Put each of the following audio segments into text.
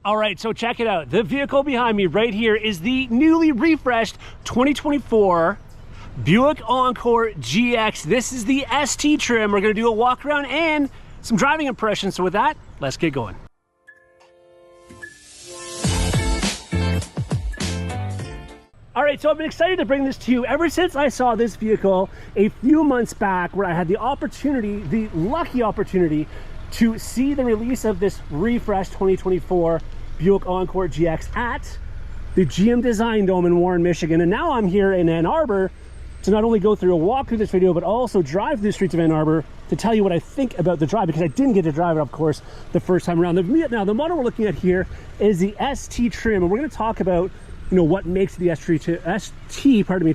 All right, so check it out. The vehicle behind me right here is the newly refreshed 2024 Buick Encore GX. This is the ST trim. We're gonna do a walk around and some driving impressions. So with that, let's get going. All right, so I've been excited to bring this to you ever since I saw this vehicle a few months back, where I had the opportunity, the lucky opportunity, to see the release of this refreshed 2024 Buick Encore GX at the GM Design Dome in Warren, Michigan. And now I'm here in Ann Arbor to not only go through a walk through this video, but also drive through the streets of Ann Arbor to tell you what I think about the drive, because I didn't get to drive it, of course, the first time around. Now, the model we're looking at here is the ST trim, and we're going to talk about what makes the ST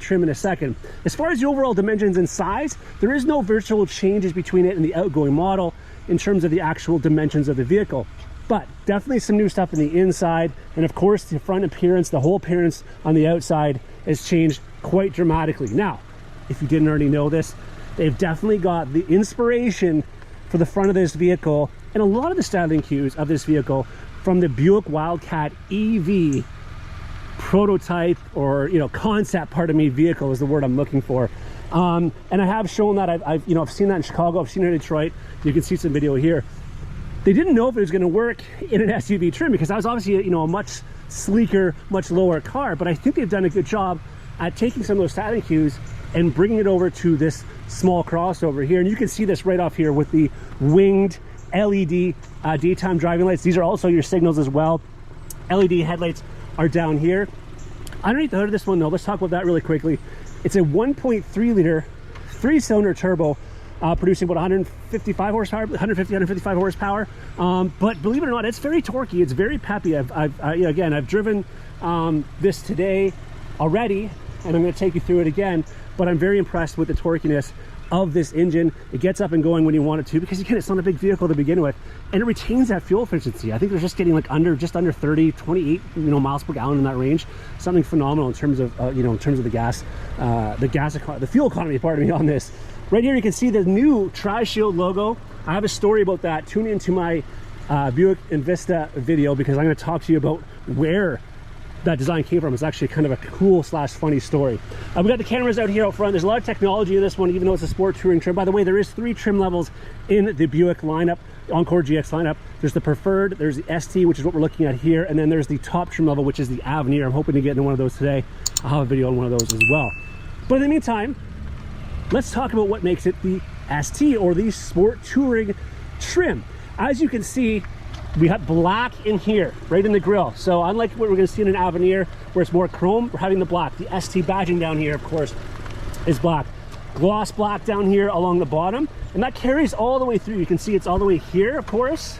trim in a second. As far as the overall dimensions and size, there is no virtual changes between it and the outgoing model in terms of the actual dimensions of the vehicle, but definitely some new stuff in the inside. And of course, the front appearance, the whole appearance on the outside has changed quite dramatically. Now, if you didn't already know this, they've definitely got the inspiration for the front of this vehicle and a lot of the styling cues of this vehicle from the Buick Wildcat EV prototype, or concept, vehicle is the word I'm looking for. And I have shown that. I've seen that in Chicago, I've seen it in Detroit. You can see some video here. They didn't know if it was going to work in an SUV trim, because that was obviously a much sleeker, much lower car. But I think they've done a good job at taking some of those styling cues and bringing it over to this small crossover here. And you can see this right off here with the winged LED daytime driving lights. These are also your signals as well. LED headlights are down here. Underneath the hood of this one, though, let's talk about that really quickly. It's a 1.3 liter 3-cylinder turbo, producing about 155 horsepower, 155 horsepower. But believe it or not, it's very torquey. It's very peppy. I've driven this today already, and I'm going to take you through it again. But I'm very impressed with the torquiness of this engine. It gets up and going when you want it to, because again, it's not a big vehicle to begin with, and it retains that fuel efficiency. I think they're just getting like just under 30, 28 miles per gallon in that range. Something phenomenal in terms of in terms of the fuel economy, pardon me, on this. Right here you can see the new Tri-Shield logo. I have a story about that. Tune into my Buick Envista video, because I'm going to talk to you about where that design came from. It's actually kind of a cool / funny story. We got the cameras out here out front. There's a lot of technology in this one, even though it's a sport touring trim. By the way, there is 3 trim levels in the Buick lineup, Encore GX lineup. There's the Preferred, there's the ST, which is what we're looking at here, and then there's the top trim level, which is the Avenir. I'm hoping to get into one of those today. I'll have a video on one of those as well. But in the meantime, let's talk about what makes it the ST, or the sport touring trim. As you can see, we have black in here, right in the grille. So unlike what we're going to see in an Avenir, where it's more chrome, we're having the black. The ST badging down here, of course, is black. Gloss black down here along the bottom, and that carries all the way through. You can see it's all the way here, of course.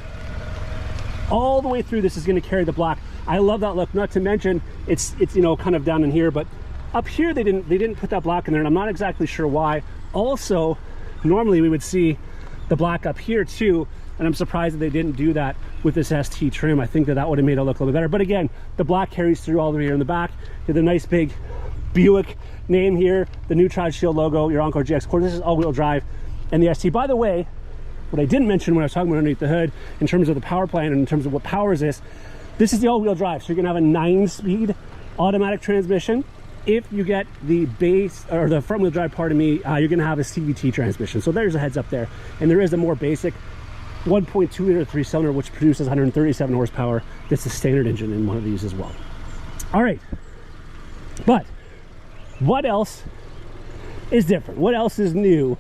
All the way through, this is going to carry the black. I love that look. Not to mention, it's kind of down in here, but up here they didn't put that black in there, and I'm not exactly sure why. Also, normally we would see the black up here too, and I'm surprised that they didn't do that with this ST trim. I think that would have made it look a little bit better. But again, the black carries through all the way here in the back. You have the nice big Buick name here, the new Tri-Shield logo, your Encore GX. Of course, this is all-wheel drive, and the ST. By the way, what I didn't mention when I was talking about underneath the hood, in terms of the power plant and in terms of what powers this is the all-wheel drive. So you're gonna have a 9-speed automatic transmission. If you get the base, or the front-wheel drive, pardon me, you're gonna have a CVT transmission. So there's a heads up there. And there is a more basic 1.2 liter 3-cylinder, which produces 137 horsepower. That's the standard engine in one of these as well. All right, but what else is different? What else is new?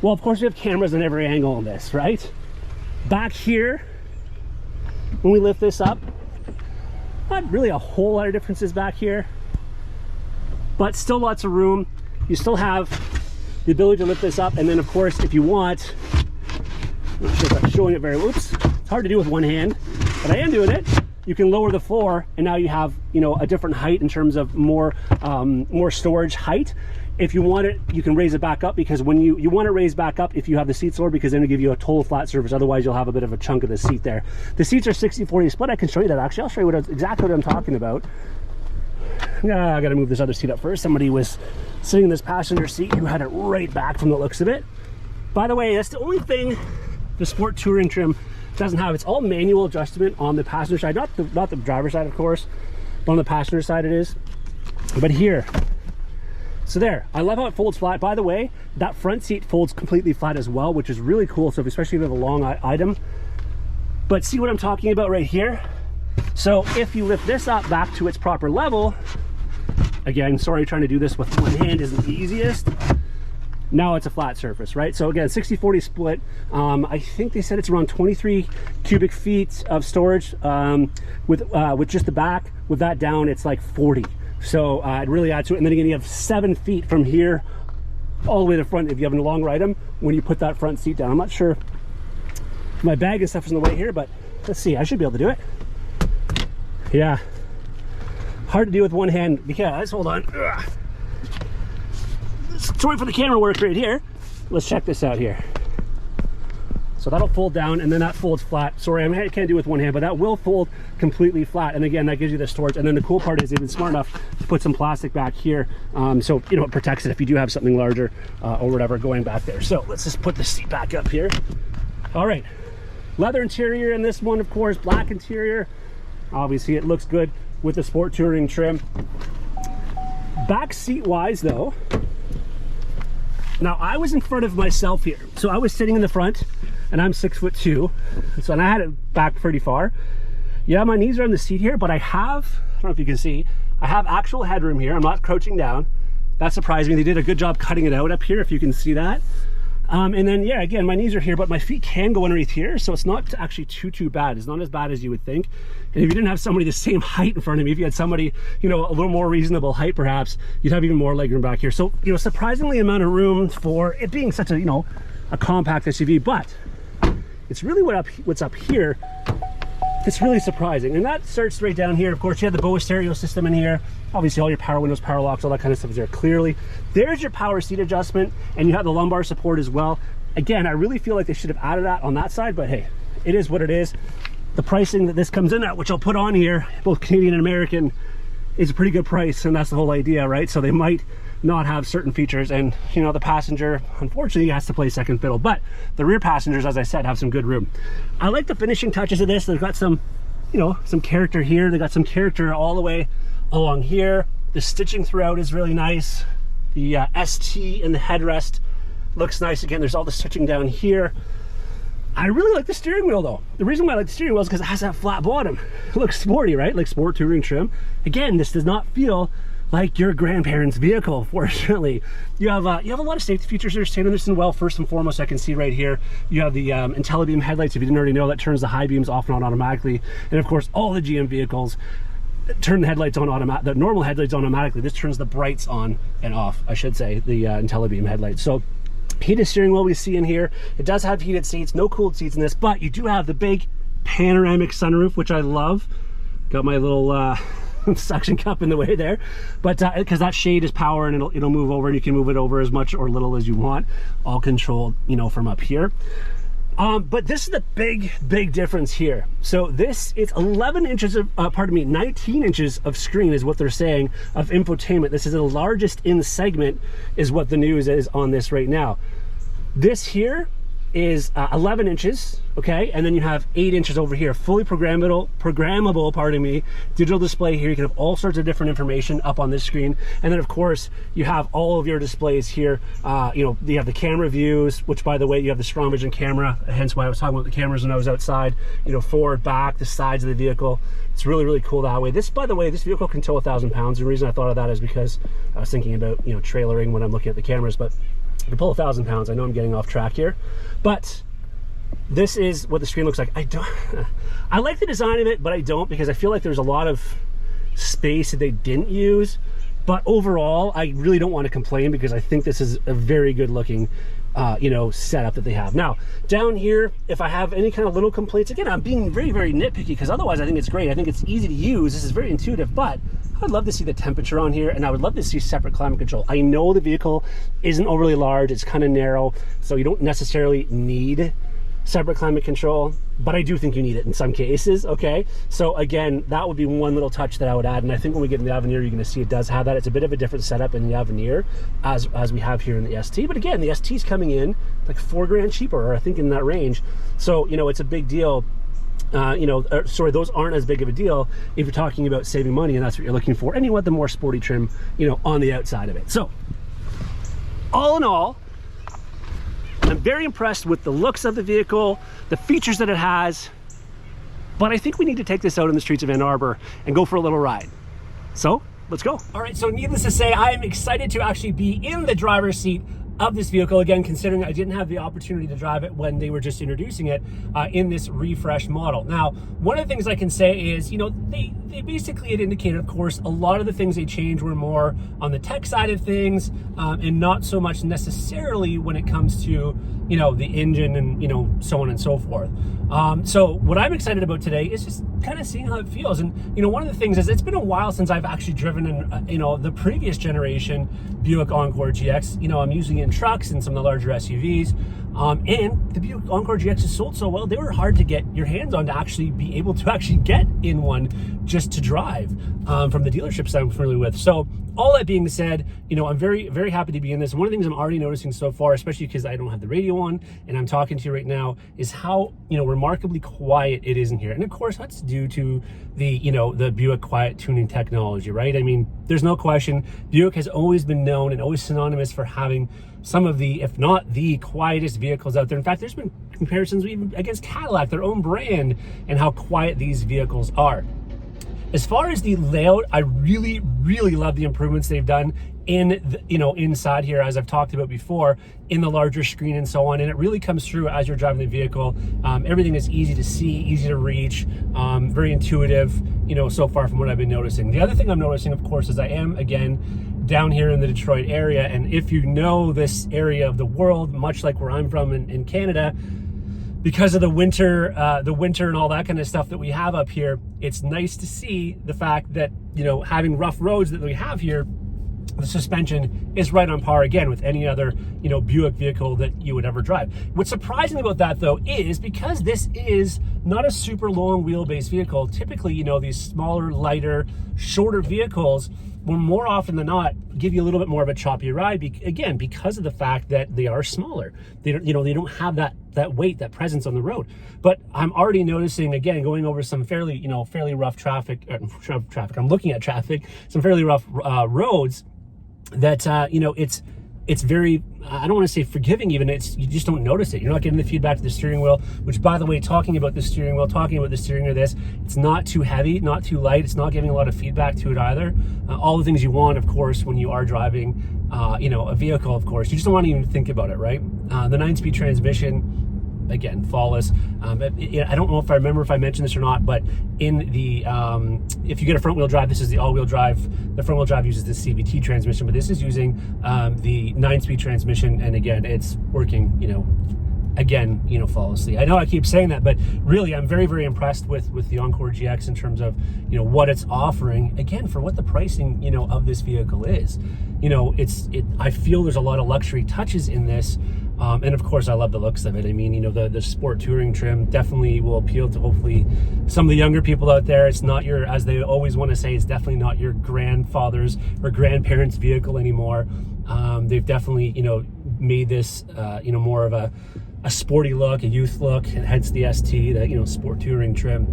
Well, of course, we have cameras on every angle on this, right? Back here, when we lift this up, not really a whole lot of differences back here, but still lots of room. You still have the ability to lift this up, and then of course, if you want, I'm not sure if I'm showing it very, oops, it's hard to do with one hand, but I am doing it. You can lower the floor, and now you have, a different height in terms of more storage height. If you want it, you can raise it back up, because when you want to raise back up if you have the seats lower, because then it'll give you a total flat surface. Otherwise, you'll have a bit of a chunk of the seat there. The seats are 60/40 split. I can show you that, actually. I'll show you exactly what I'm talking about. I gotta move this other seat up first. Somebody was sitting in this passenger seat who had it right back from the looks of it. By the way, that's the only thing the sport touring trim doesn't have, it's all manual adjustment on the passenger side, not the driver's side, of course, but on the passenger side it is. But here, so there, I love how it folds flat. By the way, that front seat folds completely flat as well, which is really cool. So especially if you have a long item. But see what I'm talking about right here? So if you lift this up back to its proper level, again, sorry, trying to do this with one hand isn't the easiest. Now it's a flat surface, right? So again, 60-40 split. I think they said it's around 23 cubic feet of storage with just the back. With that down, it's like 40. So it really adds to it. And then again, you have 7 feet from here all the way to the front if you have a longer item when you put that front seat down. I'm not sure if my bag and stuff is in the way here, but let's see. I should be able to do it. Yeah. Hard to do with one hand because, hold on. Ugh. Sorry for the camera work right here. Let's check this out here. So that'll fold down and then that folds flat. Sorry, I can't do it with one hand, but that will fold completely flat. And again, that gives you the storage. And then the cool part is they've been smart enough to put some plastic back here. So, you know, it protects it if you do have something larger or whatever going back there. So let's just put the seat back up here. All right. Leather interior in this one, of course, black interior. Obviously it looks good with the sport touring trim. Back seat wise though, now I was in front of myself here. So I was sitting in the front and I'm 6'2". So, and I had it back pretty far. Yeah, my knees are on the seat here, but I don't know if you can see, I have actual headroom here. I'm not crouching down. That surprised me. They did a good job cutting it out up here, if you can see that. And then, yeah, again, my knees are here, but my feet can go underneath here. So it's not actually too bad. It's not as bad as you would think. And if you didn't have somebody the same height in front of me, if you had somebody, you know, a little more reasonable height, perhaps, you'd have even more legroom back here. So, you know, surprisingly amount of room for it being such a, you know, a compact SUV, but it's really what's up here that's really surprising. And that starts right down here. Of course, you have the Bose stereo system in here. Obviously, all your power windows, power locks, all that kind of stuff is there clearly. There's your power seat adjustment, and you have the lumbar support as well. Again, I really feel like they should have added that on that side, but hey, it is what it is. The pricing that this comes in at, which I'll put on here, both Canadian and American, is a pretty good price, and that's the whole idea, right? So they might not have certain features, and you know, the passenger unfortunately has to play second fiddle, but the rear passengers, as I said, have some good room. I like the finishing touches of this. They've got some, you know, some character here. They got some character all the way along here. The stitching throughout is really nice. The ST in the headrest looks nice. Again, there's all the stitching down here. I really like the steering wheel though. The reason why I like the steering wheel is because it has that flat bottom. It looks sporty, right? Like sport touring trim. Again, this does not feel like your grandparents' vehicle, fortunately. You have a lot of safety features that are staying in this well. First and foremost, I can see right here, you have the IntelliBeam headlights. If you didn't already know, that turns the high beams off and on automatically. And of course, all the GM vehicles turn the headlights on automatic. The normal headlights on automatically. This turns the brights on and off, I should say, the IntelliBeam headlights. So heated steering wheel we see in here. It does have heated seats, no cooled seats in this, but you do have the big panoramic sunroof, which I love. Got my little suction cup in the way there, but because that shade is power and it'll move over, and you can move it over as much or little as you want, all controlled, you know, from up here. But this is the big difference here. So this is 11 inches of 19 inches of screen is what they're saying of infotainment. This is the largest in segment is what the news is on this right now. This here is 11 inches, okay, and then you have 8 inches over here, fully programmable, pardon me, digital display here. You can have all sorts of different information up on this screen, and then of course you have all of your displays here. You know, you have the camera views, which by the way, you have the strong vision camera, hence why I was talking about the cameras when I was outside, you know, forward, back, the sides of the vehicle. It's really cool that way. This, by the way, this vehicle can tow 1,000 pounds. The reason I thought of that is because I was thinking about, you know, trailering when I'm looking at the cameras, but you can pull 1,000 pounds. I know I'm getting off track here, but this is what the screen looks like. I like the design of it, but I don't, because I feel like there's a lot of space that they didn't use. But overall, I really don't want to complain, because I think this is a very good looking you know, setup that they have. Now down here, if I have any kind of little complaints, again, I'm being very nitpicky, because otherwise I think it's great. I think it's easy to use. This is very intuitive, but I'd love to see the temperature on here, and I would love to see separate climate control. I know the vehicle isn't overly large, it's kind of narrow, so you don't necessarily need separate climate control. but I do think you need it in some cases, okay? So again, that would be one little touch that I would add, and I think when we get in the Avenir, you're gonna see it does have that. It's a bit of a different setup in the Avenir as we have here in the ST, but again, the ST's coming in like $4 cheaper, or I think in that range. So, you know, it's a big deal. Sorry, those aren't as big of a deal if you're talking about saving money and that's what you're looking for, and you want the more sporty trim, you know, on the outside of it. So all in all, I'm very impressed with the looks of the vehicle, the features that it has, but I think we need to take this out in the streets of Ann Arbor and go for a little ride. So let's go. All right, so needless to say, I am excited to actually be in the driver's seat of this vehicle, again, considering I didn't have the opportunity to drive it when they were just introducing it in this refreshed model. Now, one of the things I can say is, you know, they basically had indicated, of course, a lot of the things they changed were more on the tech side of things, and not so much necessarily when it comes to, you know, the engine and, you know, so on and so forth. So what I'm excited about today is just kind of seeing how it feels. And, you know, one of the things is it's been a while since I've actually driven in, you know, the previous generation Buick Encore GX. You know, I'm using it in trucks and some of the larger SUVs. And the Buick Encore GX is sold so well, they were hard to get your hands on to actually be able to actually get in one just to drive from the dealerships I'm familiar with. So all that being said, you know, I'm very, very happy to be in this. One of the things I'm already noticing so far, especially because I don't have the radio on and I'm talking to you right now, is how, you know, remarkably quiet it is in here. And of course, that's due to the, you know, the Buick quiet tuning technology, right? I mean, there's no question, Buick has always been known and always synonymous for having some of the, if not the quietest vehicles out there. In fact, there's been comparisons even against Cadillac, their own brand, and how quiet these vehicles are. As far as the layout, I really, really love the improvements they've done in the, you know, inside here, as I've talked about before, in the larger screen and so on. And it really comes through as you're driving the vehicle. Everything is easy to see, easy to reach, very intuitive, you know, so far from what I've been noticing. The other thing I'm noticing, of course, is I am, again, down here in the Detroit area. And if you know this area of the world, much like where I'm from in Canada, because of the winter and all that kind of stuff that we have up here, it's nice to see the fact that, you know, having rough roads that we have here, the suspension is right on par again with any other, you know, Buick vehicle that you would ever drive. What's surprising about that, though, is because this is not a super long wheelbase vehicle, typically, you know, these smaller, lighter, shorter vehicles will more often than not give you a little bit more of a choppy ride, again, because of the fact that they are smaller. They don't, you know, they don't have that weight, that presence on the road. But I'm already noticing, again, going over some fairly, you know, fairly rough traffic. I'm looking at traffic, some fairly rough roads, that you know, it's very, I don't want to say forgiving even, it's, you just don't notice it. You're not getting the feedback to the steering wheel, which, by the way, talking about the steering wheel, talking about the steering of this, it's not too heavy, not too light, it's not giving a lot of feedback to it either. All the things you want, of course, when you are driving, you know, a vehicle, of course, you just don't want to even think about it, right? The 9-speed transmission, again, flawless. I don't know if I remember if I mentioned this or not, but in the, if you get a front wheel drive, this is the all-wheel drive. The front wheel drive uses the CVT transmission, but this is using the 9-speed transmission. And again, it's working, you know, again, you know, flawlessly. I know I keep saying that, but really I'm very, very impressed with the Encore GX in terms of, you know, what it's offering, again, for what the pricing, you know, of this vehicle is. You know, I feel there's a lot of luxury touches in this. And of course, I love the looks of it. I mean, you know, the sport touring trim definitely will appeal to hopefully some of the younger people out there. It's not your, as they always want to say, it's definitely not your grandfather's or grandparents' vehicle anymore. They've definitely, you know, made this, you know, more of a sporty look, a youth look, and hence the ST, the, you know, sport touring trim.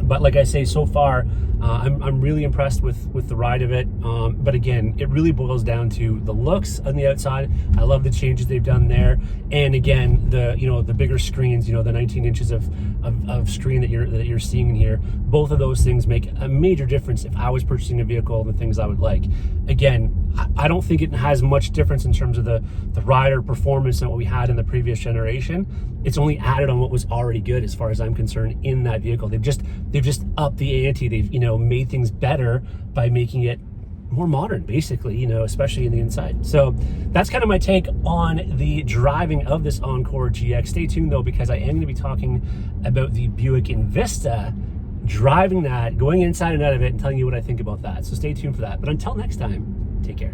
But like I say, so far, I'm really impressed with the ride of it. But again, it really boils down to the looks on the outside. I love the changes they've done there. And again, the bigger screens, you know, the 19 inches of screen that you're seeing in here. Both of those things make a major difference if I was purchasing a vehicle and the things I would like. Again, I don't think it has much difference in terms of the ride or performance than what we had in the previous generation. It's only added on what was already good as far as I'm concerned in that vehicle. They've just upped the ante. They've, you know, made things better by making it more modern, basically, you know, especially in the inside. So that's kind of my take on the driving of this Encore GX. Stay tuned though, because I am going to be talking about the Buick Envista, driving that, going inside and out of it, and telling you what I think about that. So stay tuned for that. But until next time, take care.